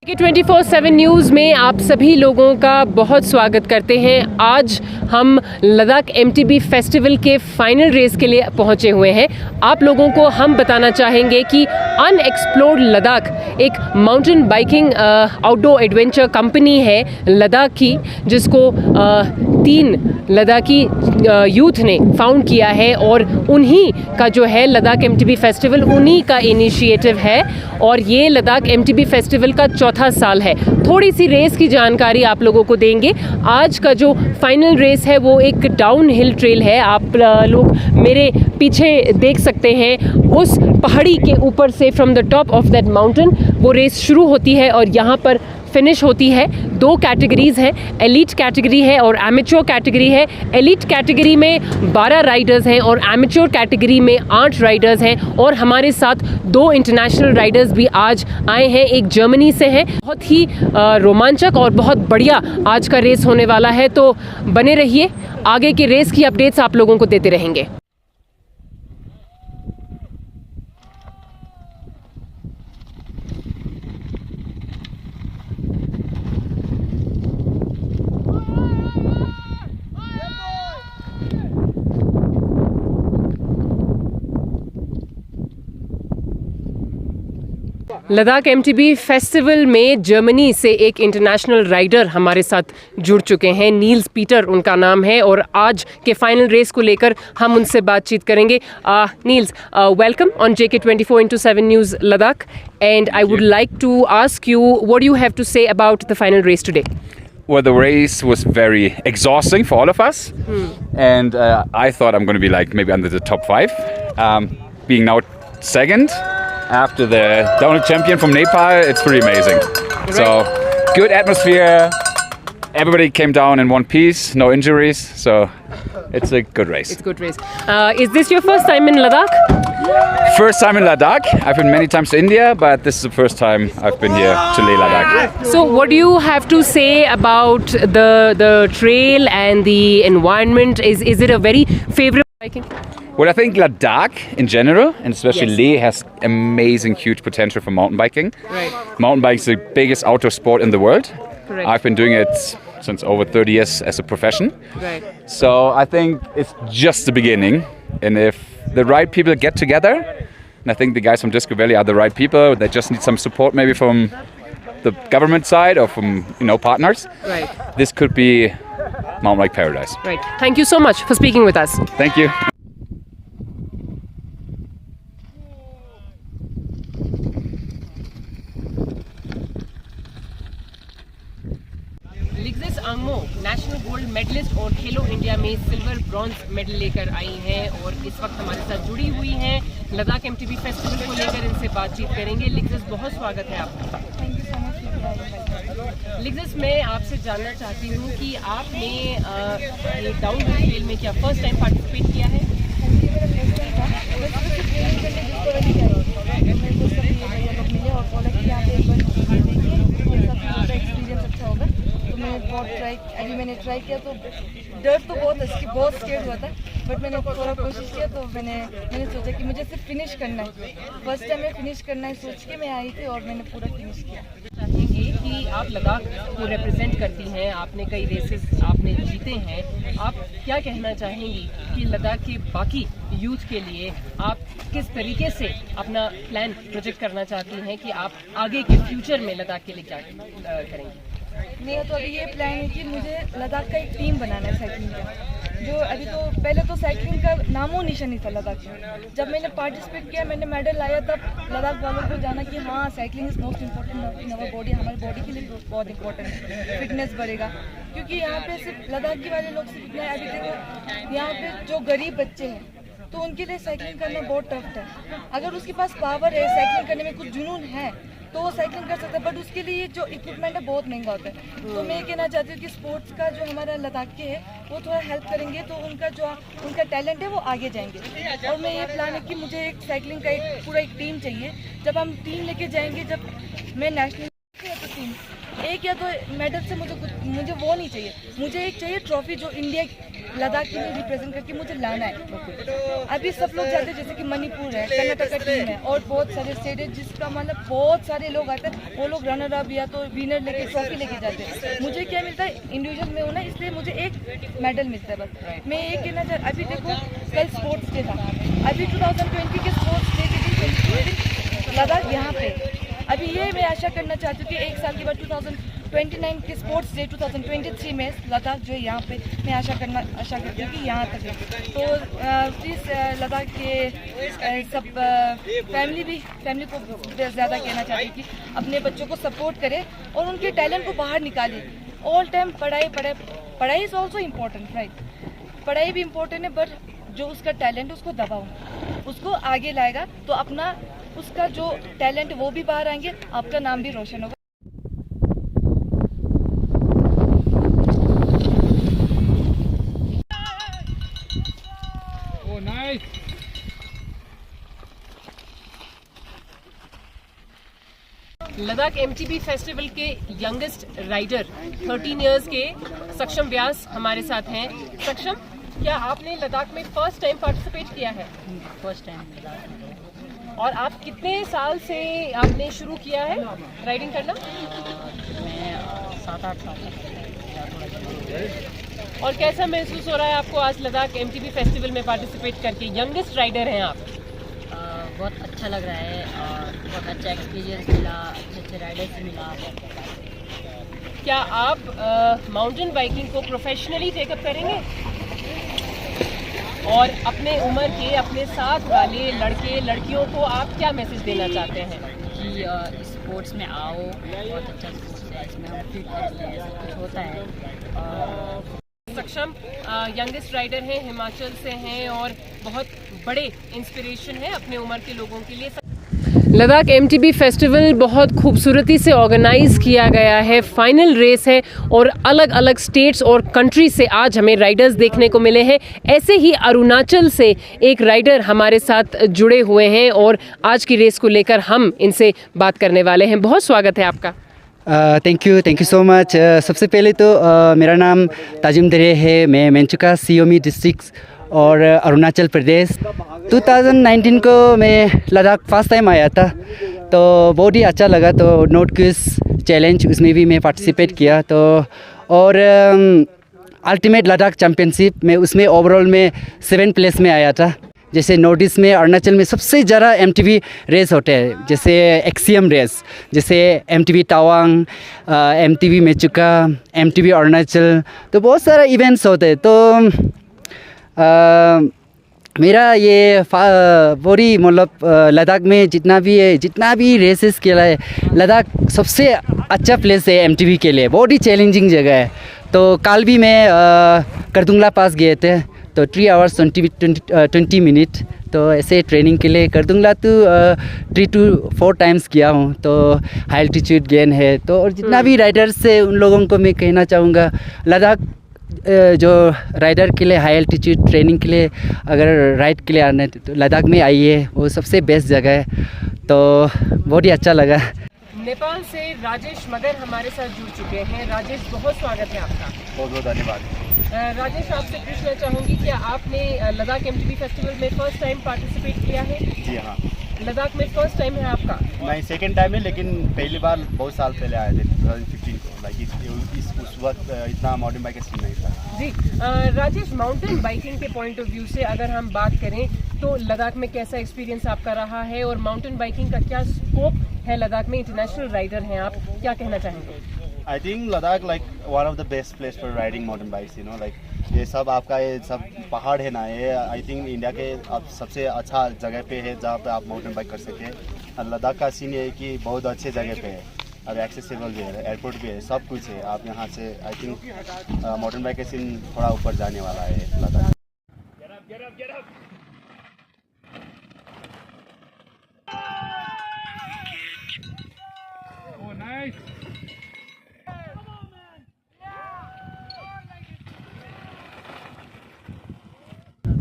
24/7 news में आप सभी लोगों का बहुत स्वागत करते हैं। आज हम लद्दाख एमटीबी फेस्टिवल के फाइनल रेस के लिए पहुंचे हुए हैं। आप लोगों को हम बताना चाहेंगे कि अनएक्सप्लोर्ड लद्दाख एक mountain biking outdoor adventure company है लद्दाख की, जिसको 3 लद्दाखी यूथ ने फाउंड किया है और उन्हीं का जो है लद्दाख एमटीबी फेस्टिवल उन्हीं का इनिशिएटिव है और ये लद्दाख एमटीबी फेस्टिवल का चौथा साल है। थोड़ी सी रेस की जानकारी आप लोगों को देंगे। आज का जो फाइनल रेस है वो एक डाउन हिल ट्रेल है। आप लोग मेरे पीछे देख सकते हैं, उस पहाड़ी के ऊपर से from the top of that mountain वो रेस शुरू होती है और यहाँ पर फिनिश होती है। 2 कैटेगरीज हैं, एलीट कैटेगरी है और एमेच्योर कैटेगरी है। एलीट कैटेगरी में 12 राइडर्स हैं और एमेच्योर कैटेगरी में 8 राइडर्स हैं और हमारे साथ 2 इंटरनेशनल राइडर्स भी आज आए हैं। एक जर्मनी से हैं। बहुत ही रोमांचक और बहुत बढ़िया आज का रेस होने वाला है, तो बने रहिए, आगे के रेस की अपडेट्स आप लोगों को देते रहेंगे। लद्दाख एमटीबी फेस्टिवल में जर्मनी से एक इंटरनेशनल राइडर हमारे साथ जुड़ चुके हैं। नील्स पीटर उनका नाम है और आज के फाइनल रेस को लेकर हम उनसे बातचीत करेंगे। Niels, welcome on JK24/7 news Ladakh, and I would like to ask you what you have to say about the final race today. Well, the race was very exhausting for all of us, and I thought I'm going to be like maybe under the top 5. Being now second after the downhill champion from Nepal, it's pretty amazing. Right. So good atmosphere. Everybody came down in one piece, no injuries, so it's a good race. It's a good race. Is this your first time in Ladakh? First time in Ladakh. I've been many times to India, but this is the first time I've been here to Leh Ladakh. So what do you have to say about the trail and the environment? Is it a very favorable biking? Well, I think Ladakh in general, and especially Leh, has amazing, huge potential for mountain biking. Right. Mountain biking is the biggest outdoor sport in the world. Correct. I've been doing it since over 30 years as a profession. Right. So I think it's just the beginning. And if the right people get together, and I think the guys from Disco Valley are the right people, they just need some support maybe from the government side or from, partners. Right. This could be mountain bike paradise. Right. Thank you so much for speaking with us. Thank you. Ligzes Angmo national gold medalist और Khelo India में silver bronze medal लेकर आई हैं और इस वक्त हमारे साथ जुड़ी हुई हैं। लद्दाख एमटीबी फेस्टिवल को लेकर इनसे बातचीत करेंगे। लिग्जिस, बहुत स्वागत है आपका। Thank you so much. Ligzes, मैं आपसे जानना चाहती हूँ कि आपने डाउन हिल ट्रेल में क्या फर्स्ट टाइम पार्टिसिपेट किया है? अभी मैंने ट्राई किया तो डर तो बहुत है, बहुत स्केर्ड हुआ था, बट मैंने थोड़ा कोशिश किया तो मैंने सोचा कि मुझे सिर्फ फिनिश करना है। फर्स्ट टाइम में फिनिश करना है सोच के मैं आई थी और मैंने पूरा फिनिश किया। चाहेंगे कि आप लद्दाख को रिप्रेजेंट करती हैं, आपने कई रेसेस आपने जीते हैं, आप क्या कहना चाहेंगी कि लद्दाख के बाकी यूथ के लिए आप किस तरीके से अपना प्लान प्रोजेक्ट करना चाहती हैं कि आप आगे के फ्यूचर में लद्दाख के लिए क्या करेंगे? मेरा तो अभी ये प्लान है कि मुझे लद्दाख का एक टीम बनाना है साइकिलिंग का। जो अभी तो पहले तो साइकिलिंग का नामो निशान नहीं था लद्दाख में। जब मैंने पार्टिसिपेट किया, मैंने मेडल लाया, तब लद्दाख वालों को जाना कि हाँ, cycling is most important in our body, हमारी बॉडी के लिए बहुत इंपॉर्टेंट है, फिटनेस बढ़ेगा। क्योंकि यहाँ पे सिर्फ लद्दाख के वाले लोग सिर्फ इतना, अभी देखो यहाँ पे जो गरीब बच्चे हैं तो उनके लिए साइकिलिंग करना बहुत टफ है। अगर उसके पास पावर है, साइकिलिंग करने में कुछ जुनून है, तो वो साइकिलिंग कर सकता है, बट उसके लिए जो इक्विपमेंट है बहुत महंगा होता है। तो मैं ये कहना चाहती हूँ कि स्पोर्ट्स का जो हमारा लद्दाख के है वो थोड़ा हेल्प करेंगे तो उनका टैलेंट है वो आगे जाएंगे। और मैं ये प्लान है कि मुझे एक साइकिलिंग का पूरा एक टीम चाहिए। जब हम टीम लेके जाएंगे, जब मैं नेशनल तो टीम एक या दो मेडल से मुझे वो नहीं चाहिए, मुझे एक चाहिए ट्रॉफी जो इंडिया लद्दाख के लिए रिप्रेजेंट करके मुझे लाना है। अभी सब लोग जाते हैं, जैसे कि मणिपुर है, कर्नाटक का टीम है और बहुत सारे स्टेट है जिसका मतलब बहुत सारे लोग आते हैं, वो लोग रनर अप या तो विनर लेके ट्रॉफी लेके जाते हैं। मुझे क्या मिलता है, इंडिविजुअल में हूँ ना, इसलिए मुझे एक मेडल मिलता है बस। मैं ये कहना चाह, अभी देखो कल स्पोर्ट्स डे था, अभी 2020 के स्पोर्ट्स डे के दिन लद्दाख यहाँ पे, अभी ये मैं आशा करना चाहती हूँ कि एक साल के बाद 2029 के स्पोर्ट्स डे 2023 में लद्दाख जो है यहाँ पे, मैं आशा करती हूँ कि यहाँ तक है। तो प्लीज़ लद्दाख के सब फैमिली को ज़्यादा कहना चाहती हूँ कि अपने बच्चों को सपोर्ट करें और उनके टैलेंट को बाहर निकालें। ऑल टाइम पढ़ाई इज़ ऑल्सो इम्पोर्टेंट, राइट, पढ़ाई भी इम्पोर्टेंट है, बट जो उसका टैलेंट है उसको दबाओ, उसको आगे लाएगा तो अपना उसका जो टैलेंट वो भी बाहर आएंगे, आपका नाम भी रोशन होगा। Oh, nice. Ladakh MTB festival के यंगेस्ट राइडर 13 इयर्स के सक्षम व्यास हमारे साथ हैं। सक्षम, क्या आपने लद्दाख में फर्स्ट टाइम पार्टिसिपेट किया है? First time. और आप कितने साल से आपने शुरू किया है राइडिंग करना? मैं 7-8 साल। और कैसा महसूस हो रहा है आपको आज लद्दाख एमटीबी फेस्टिवल में पार्टिसिपेट करके? यंगेस्ट राइडर हैं आप। बहुत अच्छा लग रहा है और बहुत अच्छा एक्सपीरियंस मिला, अच्छे राइडर्स मिला। क्या आप माउंटेन बाइकिंग को प्रोफेशनली टेकअप करेंगे? और अपने उम्र के, अपने साथ वाले लड़के लड़कियों को आप क्या मैसेज देना चाहते हैं? कि स्पोर्ट्स में आओ, बहुत अच्छा स्पोर्ट्स है, इसमें हम फिट रहते हैं, सब कुछ होता है। सक्षम यंगेस्ट राइडर हैं, हिमाचल से हैं और बहुत बड़े इंस्पिरेशन है अपने उम्र के लोगों के लिए। लद्दाख एमटीबी फेस्टिवल बहुत खूबसूरती से ऑर्गेनाइज किया गया है। फाइनल रेस है और अलग अलग स्टेट्स और कंट्री से आज हमें राइडर्स देखने को मिले हैं। ऐसे ही अरुणाचल से एक राइडर हमारे साथ जुड़े हुए हैं और आज की रेस को लेकर हम इनसे बात करने वाले हैं। बहुत स्वागत है आपका। Thank you so much. सबसे पहले तो मेरा नाम ताजिम दरे है, मैं मेंचुका सियोमी डिस्ट्रिक्ट और अरुणाचल प्रदेश। 2019 को मैं लद्दाख फर्स्ट टाइम आया था, तो बहुत ही अच्छा लगा। तो नॉर्थ क्विज चैलेंज, उसमें भी मैं पार्टिसिपेट किया। तो और अल्टीमेट लद्दाख चैम्पियनशिप में, उसमें ओवरऑल में 7 प्लेस में आया था। जैसे नॉर्थ ईस्ट में अरुणाचल में सबसे ज़्यादा एमटीबी रेस होते हैं, जैसे एक्सीएम रेस, जैसे MTB Tawang, MTB Mechuka, MTB Arunachal, तो बहुत सारा इवेंट्स होते हैं। तो मेरा ये पूरी मतलब लद्दाख में जितना भी रेसेस खेला है, लद्दाख सबसे अच्छा प्लेस है एमटीबी के लिए, बहुत ही चैलेंजिंग जगह है। तो कल भी मैं करदुंगला पास गए थे, तो 3 आवर्स 20 मिनट, तो ऐसे ट्रेनिंग के लिए करदुंगला तो 3 to 4 टाइम्स गया हूँ। तो हाई एल्टीट्यूड गेन है। तो और जितना भी राइडर्स है उन लोगों को मैं कहना चाहूँगा, लद्दाख जो राइडर के लिए हाई एल्टीट्यूड ट्रेनिंग के लिए अगर राइड के लिए आना है तो लद्दाख में आइए, वो सबसे बेस्ट जगह है। तो बहुत ही अच्छा लगा। नेपाल से राजेश मगर हमारे साथ जुड़ चुके हैं। राजेश, बहुत स्वागत है आपका। बहुत बहुत धन्यवाद। राजेश, आपसे पूछना चाहूँगी, क्या आपने लद्दाख एमटीबी फेस्टिवल में फर्स्ट टाइम पार्टिसिपेट किया है? जी हाँ, लद्दाख में फर्स्ट टाइम है आपका? नहीं, सेकंड टाइम है, लेकिन पहली बार बहुत साल पहले आए थे 2015 को। लाइक उस वक्त इतना माउंटेन बाइक का सीन नहीं था। जी राजेश, माउंटेन बाइकिंग के पॉइंट ऑफ व्यू से अगर हम बात करें तो लद्दाख में कैसा एक्सपीरियंस आपका रहा है और माउंटेन बाइकिंग का क्या स्कोप है लद्दाख में? इंटरनेशनल राइडर हैं आप, क्या कहना चाहेंगे? I think Ladakh like one of the best place for riding mountain bikes, you know, like ये सब आपका ये सब पहाड़ है ना, ये आई थिंक इंडिया के अब सबसे अच्छा जगह पे है जहाँ पे आप माउंटेन बाइक कर सकें। और लद्दाख का सीन ये है कि बहुत अच्छे जगह पे है, अब एक्सेसिबल भी है, एयरपोर्ट भी है, सब कुछ है। आप यहाँ से आई थिंक माउंटेन बाइक का सीन थोड़ा ऊपर जाने वाला है लद्दाख। Oh, nice.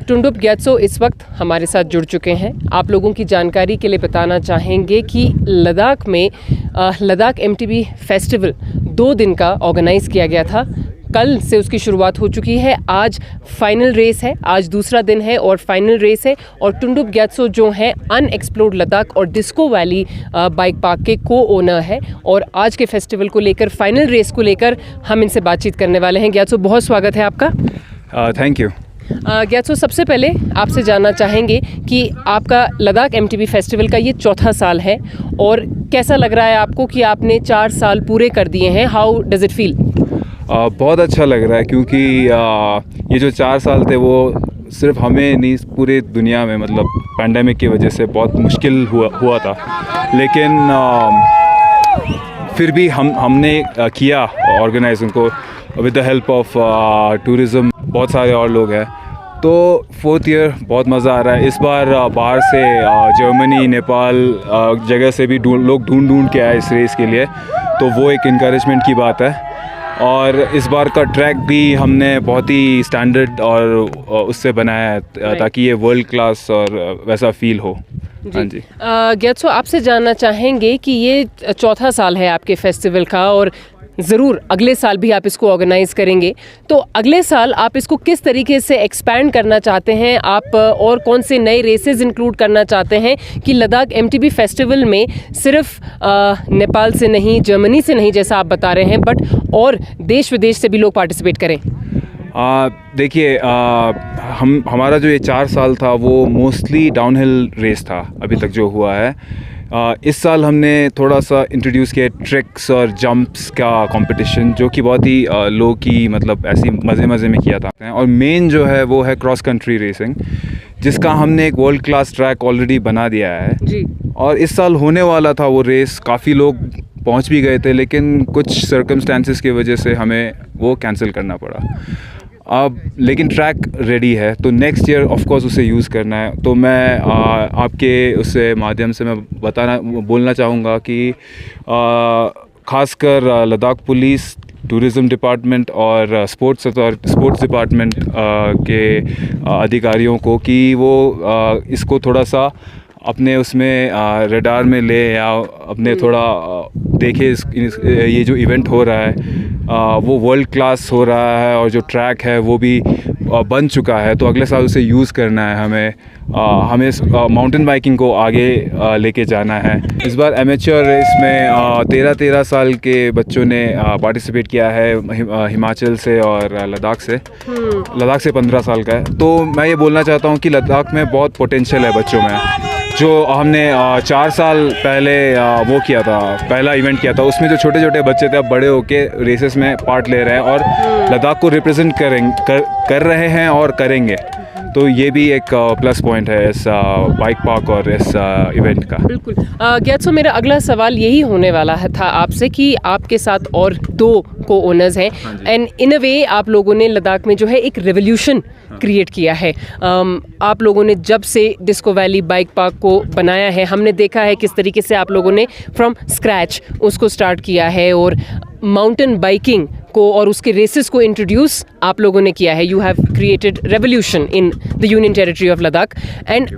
टुंडुप ग्यात्सो इस वक्त हमारे साथ जुड़ चुके हैं। आप लोगों की जानकारी के लिए बताना चाहेंगे कि लद्दाख में लद्दाख एमटीबी फेस्टिवल 2 दिन का ऑर्गेनाइज़ किया गया था। कल से उसकी शुरुआत हो चुकी है। आज फाइनल रेस है, आज दूसरा दिन है और फाइनल रेस है। और टुंडुप ग्यात्सो जो हैं अनएक्सप्लोर्ड लद्दाख और डिस्को वैली बाइक पार्क के को ओनर है और आज के फेस्टिवल को लेकर, फाइनल रेस को लेकर हम इनसे बातचीत करने वाले हैं। ग्यात्सो, बहुत स्वागत है आपका। Thank you. ग्यात्सो, सबसे पहले आपसे जानना चाहेंगे कि आपका लद्दाख MTB फेस्टिवल का ये चौथा साल है और कैसा लग रहा है आपको कि आपने 4 साल पूरे कर दिए हैं? How does it feel? बहुत अच्छा लग रहा है क्योंकि ये जो 4 साल थे वो सिर्फ हमें नहीं, पूरे दुनिया में मतलब पैंडेमिक की वजह से बहुत मुश्किल हुआ था, लेकिन फिर भी हमने किया ऑर्गेनाइज उनको with the help of tourism, बहुत सारे और लोग हैं। तो 4th ईयर बहुत मज़ा आ रहा है। इस बार बाहर से जर्मनी, नेपाल जगह से भी लोग ढूंढ के आए इस रेस के लिए, तो वो एक इनकरेजमेंट की बात है। और इस बार का ट्रैक भी हमने बहुत ही स्टैंडर्ड और उससे बनाया है ताकि ये वर्ल्ड क्लास और वैसा फील हो। हाँ जी। ग्यात्सो, आपसे जानना चाहेंगे कि ये चौथा साल है आपके फेस्टिवल का और ज़रूर अगले साल भी आप इसको ऑर्गेनाइज़ करेंगे, तो अगले साल आप इसको किस तरीके से एक्सपैंड करना चाहते हैं आप, और कौन से नए रेसेस इंक्लूड करना चाहते हैं कि लद्दाख MTB फेस्टिवल में सिर्फ नेपाल से नहीं, जर्मनी से नहीं जैसा आप बता रहे हैं, बट और देश विदेश से भी लोग पार्टिसिपेट करें? देखिए, हमारा जो ये 4 साल था वो मोस्टली डाउनहिल रेस था अभी तक जो हुआ है। इस साल हमने थोड़ा सा इंट्रोड्यूस किया ट्रिक्स और जंप्स का कंपटीशन, जो कि बहुत ही लो की मतलब ऐसी मज़े में किया था। और मेन जो है वो है क्रॉस कंट्री रेसिंग, जिसका हमने एक वर्ल्ड क्लास ट्रैक ऑलरेडी बना दिया है जी। और इस साल होने वाला था वो रेस, काफ़ी लोग पहुंच भी गए थे, लेकिन कुछ सर्कमस्टेंसेस की वजह से हमें वो कैंसिल करना पड़ा। अब लेकिन ट्रैक रेडी है, तो नेक्स्ट ईयर ऑफ कोर्स उसे यूज़ करना है। तो मैं आपके उससे माध्यम से मैं बोलना चाहूँगा कि ख़ासकर लद्दाख पुलिस, टूरिज़्म डिपार्टमेंट और स्पोर्ट्स डिपार्टमेंट के अधिकारियों को कि वो इसको थोड़ा सा अपने उसमें रडार में ले या अपने थोड़ा देखे ये जो इवेंट हो रहा है वो वर्ल्ड क्लास हो रहा है और जो ट्रैक है वो भी बन चुका है, तो अगले साल उसे यूज़ करना है हमें माउंटेन बाइकिंग को आगे लेके जाना है। इस बार एमेच्योर रेस में 13 साल के बच्चों ने पार्टिसिपेट किया है हिमाचल से और लद्दाख से 15 साल का है। तो मैं ये बोलना चाहता हूँ कि लद्दाख में बहुत पोटेंशियल है बच्चों में। जो हमने 4 साल पहले वो किया था, पहला इवेंट किया था, उसमें जो छोटे छोटे बच्चे थे अब बड़े होके रेसेस में पार्ट ले रहे हैं और लद्दाख को रिप्रेजेंट कर रहे हैं और करेंगे। तो ये भी एक प्लस पॉइंट है इस बाइक पार्क और इस इवेंट का। बिल्कुल। ग्यात्सो, मेरा अगला सवाल यही होने वाला था आपसे कि आपके साथ और 2 को ओनर्स हैं एंड इन अ वे आप लोगों ने लद्दाख में जो है एक रेवोल्यूशन क्रिएट किया है। आप लोगों ने जब से डिस्को वैली बाइक पार्क को बनाया है, हमने देखा है किस तरीके से आप लोगों ने फ्रॉम स्क्रैच उसको स्टार्ट किया है और माउंटेन बाइकिंग को और उसके रेसेस को इंट्रोड्यूस आप लोगों ने किया है। You have created revolution in the union territory of Ladakh and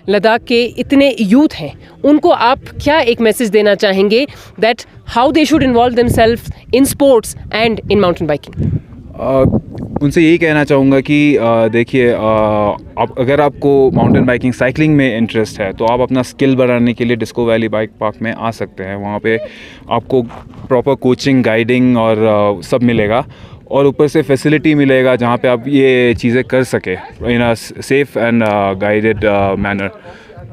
Ladakh के इतने यूथ हैं, उनको आप क्या एक मैसेज देना चाहेंगे that how they should involve themselves in sports and in mountain biking? उनसे यही कहना चाहूँगा कि देखिए, अगर आपको माउंटेन बाइकिंग, साइकिलिंग में इंटरेस्ट है तो आप अपना स्किल बढ़ाने के लिए डिस्को वैली बाइक पार्क में आ सकते हैं। वहाँ पे आपको प्रॉपर कोचिंग, गाइडिंग और सब मिलेगा और ऊपर से फैसिलिटी मिलेगा जहाँ पे आप ये चीज़ें कर सके in a safe and guided manner.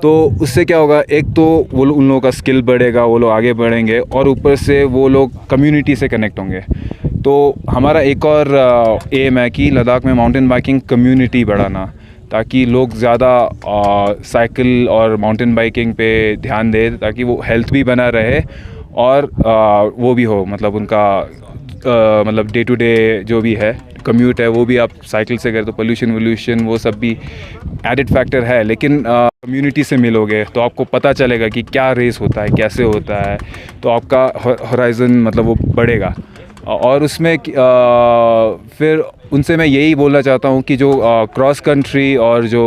तो उससे क्या होगा, एक तो वो उन लोगों का स्किल बढ़ेगा, वो लोग आगे बढ़ेंगे और ऊपर से वो लोग कम्युनिटी से कनेक्ट होंगे। तो हमारा एक और एम है कि लद्दाख में माउंटेन बाइकिंग कम्युनिटी बढ़ाना, ताकि लोग ज़्यादा साइकिल और माउंटेन बाइकिंग पे ध्यान दें, ताकि वो हेल्थ भी बना रहे और वो भी हो, मतलब उनका मतलब डे टू डे जो भी है कम्यूट है वो भी आप साइकिल से करें तो पोल्यूशन वो सब भी एडिड फैक्टर है। लेकिन कम्युनिटी से मिलोगे तो आपको पता चलेगा कि क्या रेस होता है, कैसे होता है, तो आपका होराइज़न मतलब वो बढ़ेगा। और उसमें फिर उनसे मैं यही बोलना चाहता हूँ कि जो क्रॉस कंट्री और जो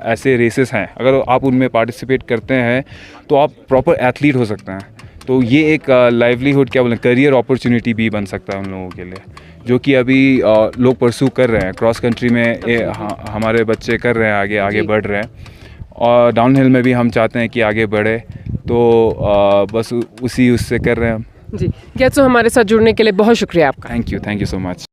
ऐसे रेसेस हैं, अगर आप उनमें पार्टिसिपेट करते हैं तो आप प्रॉपर एथलीट हो सकते हैं। तो ये एक लाइवलीहुड क्या बोलें करियर अपॉर्चुनिटी भी बन सकता है उन लोगों के लिए, जो कि अभी लोग परस्यू कर रहे हैं। क्रॉस कंट्री में हमारे बच्चे कर रहे हैं, आगे आगे बढ़ रहे हैं, और डाउनहिल में भी हम चाहते हैं कि आगे बढ़े, तो बस उसी उससे कर रहे हैं हम। जी गैत्सो, हमारे साथ जुड़ने के लिए बहुत शुक्रिया आपका। Thank you so much.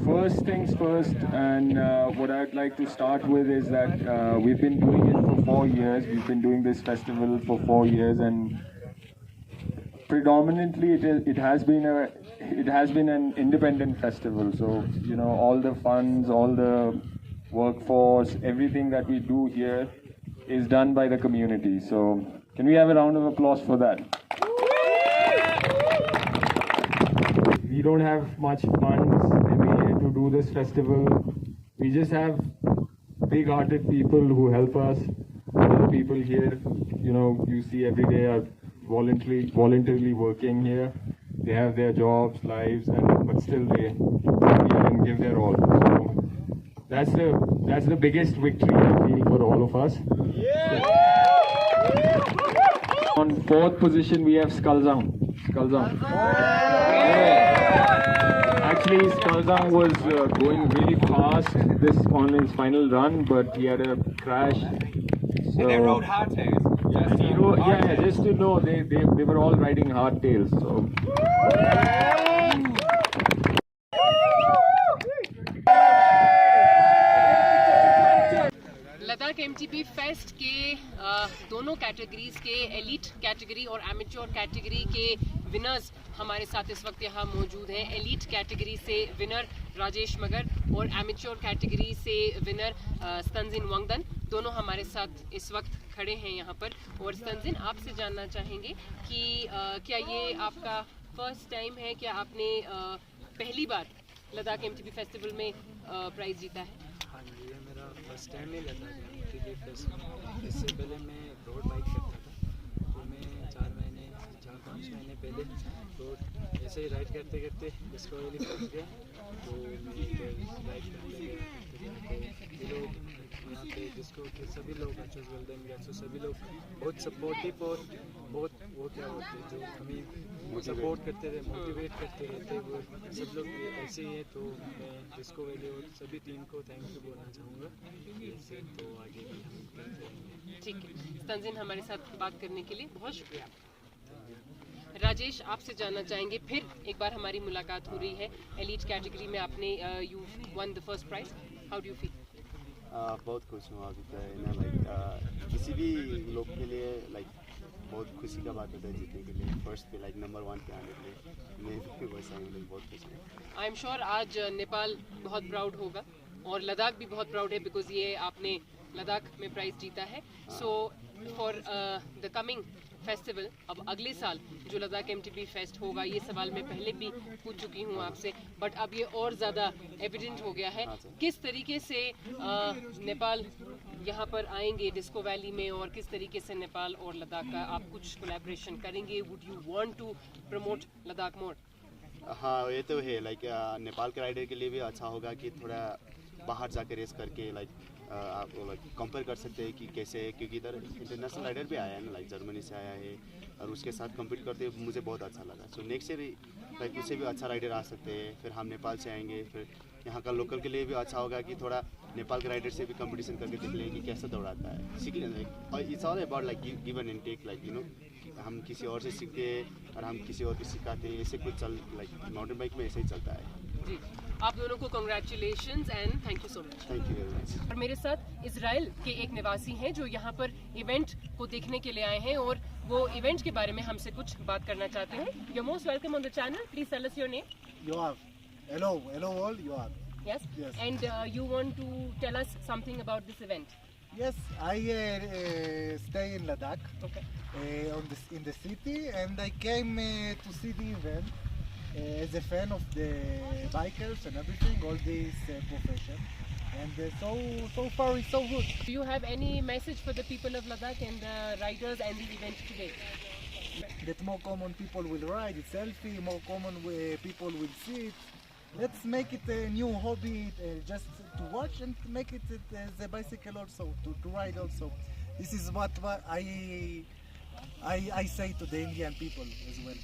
First things first, and what I'd like to start with is that we've been doing it for 4 years. We've been doing this festival for 4 years, and predominantly it has been an independent festival. So you know, all the funds, all the workforce, everything that we do here is done by the community. So can we have a round of applause for that? We don't have much funds to do this festival. We just have big-hearted people who help us. The people here, you know, you see every day are voluntarily working here. They have their jobs, lives, but still they come here and give their all. So that's the biggest victory I feel for all of us. On 4th position we have Skulzang. Actually, Skulzang was going really fast on his final run, but he had a crash. So, and they rode hardtails. Yeah, just to know, they were all riding hardtails. So. Ladakh MTB fest के दोनों categories के elite category और amateur category के winners हमारे साथ इस वक्त यहाँ मौजूद हैं। एलीट कैटेगरी से विनर राजेश मगर और एमेच्योर कैटेगरी से विनर स्तंजिन वांगडन, दोनों हमारे साथ इस वक्त खड़े हैं यहाँ पर। और स्तंजिन, आपसे जानना चाहेंगे कि क्या ये आपका फर्स्ट टाइम है, क्या आपने पहली बार लद्दाख एमटीबी फेस्टिवल में प्राइज़ जीता है? हाँ जी, ये मेरा फर्स्ट टाइम ही लद्दाख एमटीबी फेस्टिवल। इससे पहले मैं रोड बाइक करता था, तो मैं 4-5 महीने पहले तो ऐसे ही राइड करते करते डिस्को वैली पहुँच गया। तो राइड करने गया, लोग यहाँ पे डिस्को के सभी लोग, अच्छे वेलडन गैट्सो सभी लोग बहुत सपोर्टिव और बहुत वो क्या होते हैं जो हमें सपोर्ट करते रहे, मोटिवेट करते रहते, वो सब लोग ऐसे ही हैं। तो मैं डिस्को वैली और सभी टीम को थैंक यू बोलना चाहूँगा। इससे तो आगे भी हम करते रहेंगे। ठीक है स्तंजिन, हमारे साथ बात करने के लिए बहुत शुक्रिया। राजेश, आपसे जानना चाहेंगे, फिर एक बार हमारी मुलाकात हो रही है। एलीट कैटेगरी में आपने you won the first prize, how do you feel? बहुत खुश हूँ अभी तो लाइक किसी भी लोग के लिए लाइक बहुत खुशी का बात होता है जीतने के लिए, फर्स्ट पे लाइक नंबर 1 पे आने के लिए। मैं वैसा ही बहुत खुश हूँ। आई एम श्योर आज नेपाल बहुत प्राउड होगा और लद्दाख भी बहुत प्राउड है, बिकॉज ये आपने लद्दाख में प्राइज जीता है। So for the coming festival, अब अगले साल जो लद्दाख एमटीबी फेस्ट होगा, ये सवाल मैं पहले भी पूछ चुकी हूँ आपसे, बट अब ये और ज़्यादा एविडेंट हो गया है। किस तरीके से नेपाल यहाँ पर आएंगे डिस्को वैली में, और किस तरीके से नेपाल और लद्दाख का आप कुछ कोलैबोरेशन करेंगे? Would you want to promote Ladakh more? हाँ, ये तो है लाइक नेपाल के राइडर के लिए भी अच्छा होगा कि थोड़ा बाहर जाकर रेस करके लाइक आप कंपेयर कर सकते हैं कि कैसे है, क्योंकि इधर इंटरनेशनल राइडर भी आया है ना, लाइक जर्मनी से आया है, और उसके साथ कम्पीट करते हुए मुझे बहुत अच्छा लगा। सो नेक्स्ट ईयर लाइक उससे भी अच्छा राइडर आ सकते हैं। फिर हम नेपाल से आएंगे, फिर यहाँ का लोकल के लिए भी अच्छा होगा कि थोड़ा नेपाल के राइडर से भी कंपटीशन करके देख लें कि कैसे दौड़ाता है। सीख लें, और it's all about like give and take, like you know, हम किसी और से सीखते हैं और हम किसी और को सिखाते हैं। ऐसे कुछ चल लाइक माउंटेन बाइक में ऐसे ही चलता है। जी, आप दोनों को congratulations and thank you so much. Thank you very much. और मेरे साथ इजराइल के एक निवासी हैं जो यहाँ पर इवेंट को देखने के लिए आए हैं और वो इवेंट के बारे में हमसे कुछ बात करना चाहते हैं। You most welcome on the channel, please tell us your name. Yoav. Hello world, Yoav. Yes. And you want to tell us something about this event? Yes, I stay in Ladakh. Okay. In the city, and I came to see the event as a fan of the bikers and everything, all this profession. and so far it's so good. Do you have any message for the people of Ladakh and the riders and the event today? That more common people will ride, it's healthy, more common people will see it. Let's make it a new hobby, just to watch, and make it as a bicycle also, to ride also. This is what I say to the Indian people as well.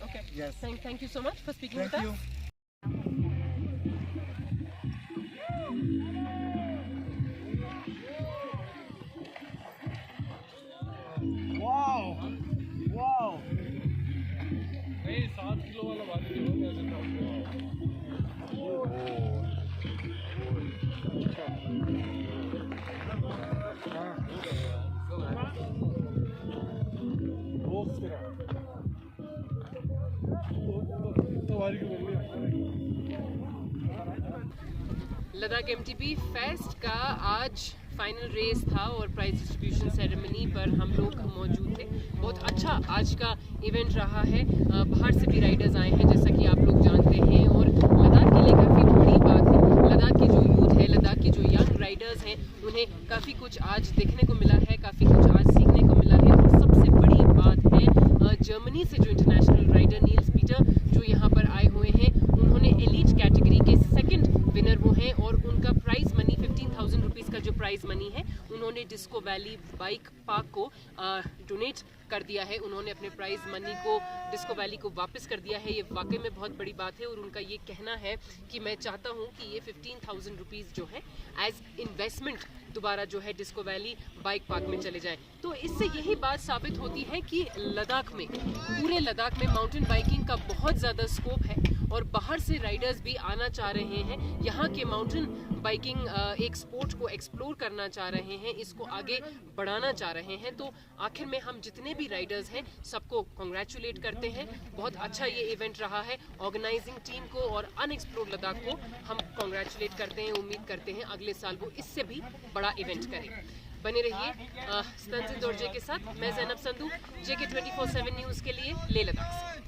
Okay. Yes. Thank you so much for speaking Thank with you. us. Ladakh MTB fest का आज final race था और prize distribution ceremony पर हम लोग मौजूद थे। बहुत अच्छा आज का इवेंट रहा है। बाहर से भी राइडर्स आए हैं जैसा कि आप लोग जानते हैं, और लद्दाख के लिए काफ़ी बड़ी बात है। लद्दाख की जो यूथ है, लद्दाख की जो यंग राइडर्स हैं, उन्हें काफ़ी कुछ आज देखने को मिला है, काफ़ी कुछ आज सीखने को मिला है। और सबसे बड़ी बात है जर्मनी से जो इंटरनेशनल राइडर नील्स पीटर जो यहाँ पर आए हुए हैं, उन्होंने एलीट कैटेगरी के सेकंड विनर वो हैं और उनका प्राइज़ मनी 15,000 रुपीज़ का जो प्राइज़ मनी है उन्होंने डिस्को वैली बाइक पार्क को डोनेट कर दिया है। उन्होंने अपने प्राइज़ मनी को डिस्को वैली को वापस कर दिया है। ये वाकई में बहुत बड़ी बात है और उनका ये कहना है कि मैं चाहता हूँ कि ये 15,000 रुपीज़ जो है एज इन्वेस्टमेंट दोबारा जो है डिस्को वैली बाइक पार्क में चले जाएं। तो इससे यही बात साबित होती है कि लद्दाख में, पूरे लद्दाख में माउंटेन बाइकिंग का बहुत ज़्यादा स्कोप है और बाहर से राइडर्स भी आना चाह रहे हैं, यहाँ के माउंटेन बाइकिंग एक स्पोर्ट को एक्सप्लोर करना चाह रहे हैं, इसको आगे बढ़ाना चाह रहे हैं। तो आखिर में हम जितने भी राइडर्स हैं सबको कॉन्ग्रेचुलेट करते हैं। बहुत अच्छा ये इवेंट रहा है। ऑर्गेनाइजिंग टीम को और अनएक्सप्लोर्ड लद्दाख को हम कॉन्ग्रेचुलेट करते हैं। उम्मीद करते हैं अगले साल वो इससे भी बड़ा इवेंट करें। बने रहिए तंजिल दोरजे के साथ। मैं ज़ैनब संधू, JK 24/7 न्यूज़ के लिए लेह लद्दाख से।